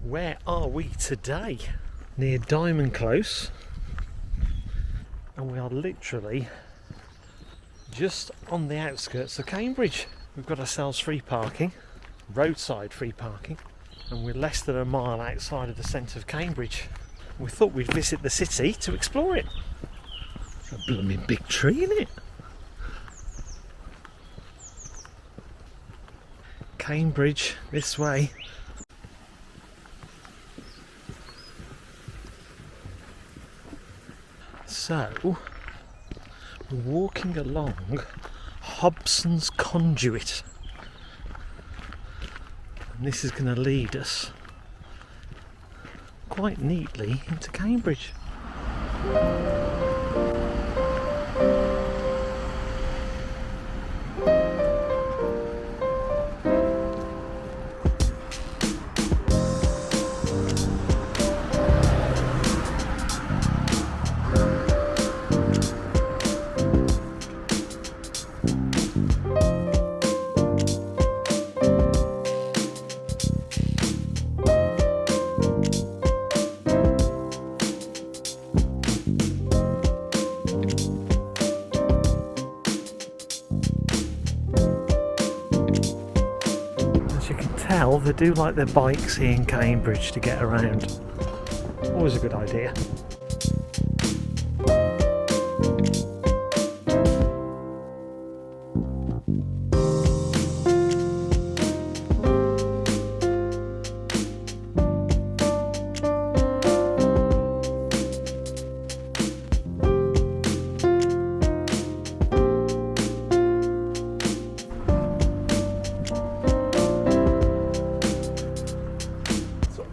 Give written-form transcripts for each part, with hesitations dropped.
Where are we today? Near Diamond Close, and we are literally just on the outskirts of Cambridge. We've got ourselves free parking, roadside free parking, and we're less than a mile outside of the centre of Cambridge. We thought we'd visit the city to explore it. There's a blooming big tree in it. Cambridge, this way. So, we're walking along Hobson's Conduit, and this is going to lead us quite neatly into Cambridge. They do like their bikes here in Cambridge to get around. Always a good idea.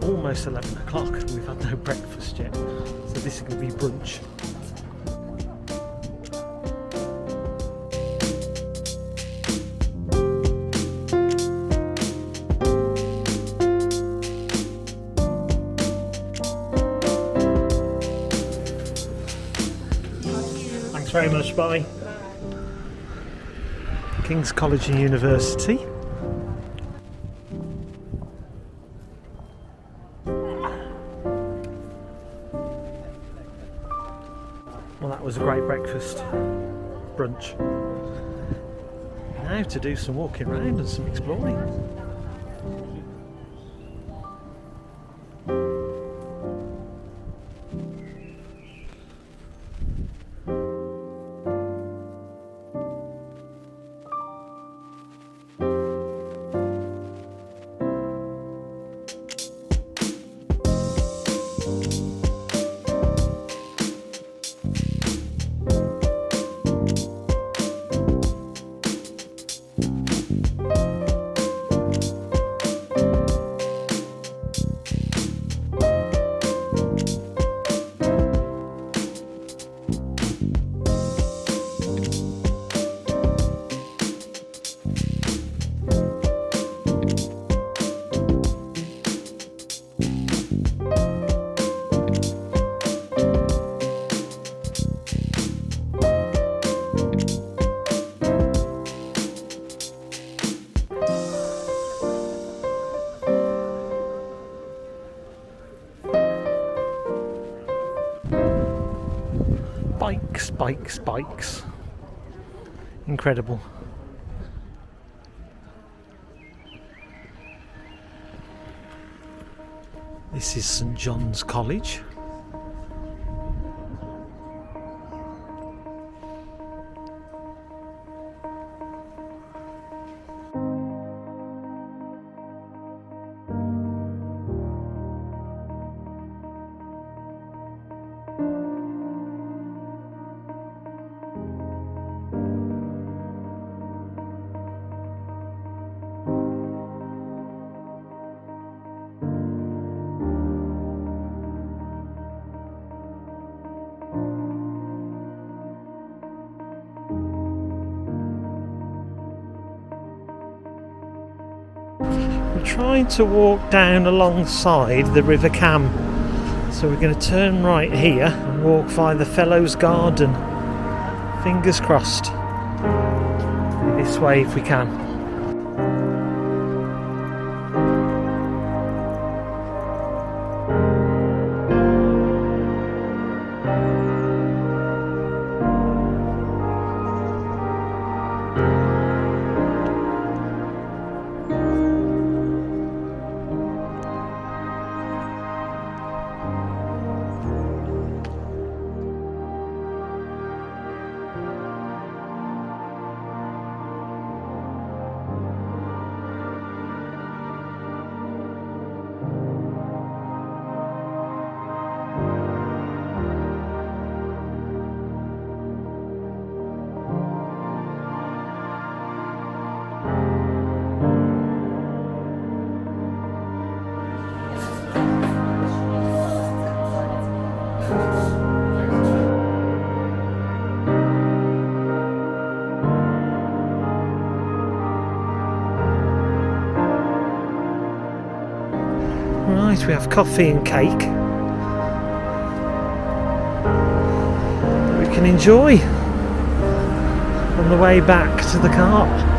Almost 11 o'clock and we've had no breakfast yet, so this is going to be brunch. Thanks very much, bye. King's College and University. Well, that was a great breakfast, brunch. Now to do some walking around and some exploring. Bikes. Incredible. This is St John's College. Trying to walk down alongside the River Cam, so we're going to turn right here and walk via the Fellows Garden. Fingers crossed. This way if we can. Right, we have coffee and cake that we can enjoy on the way back to the car.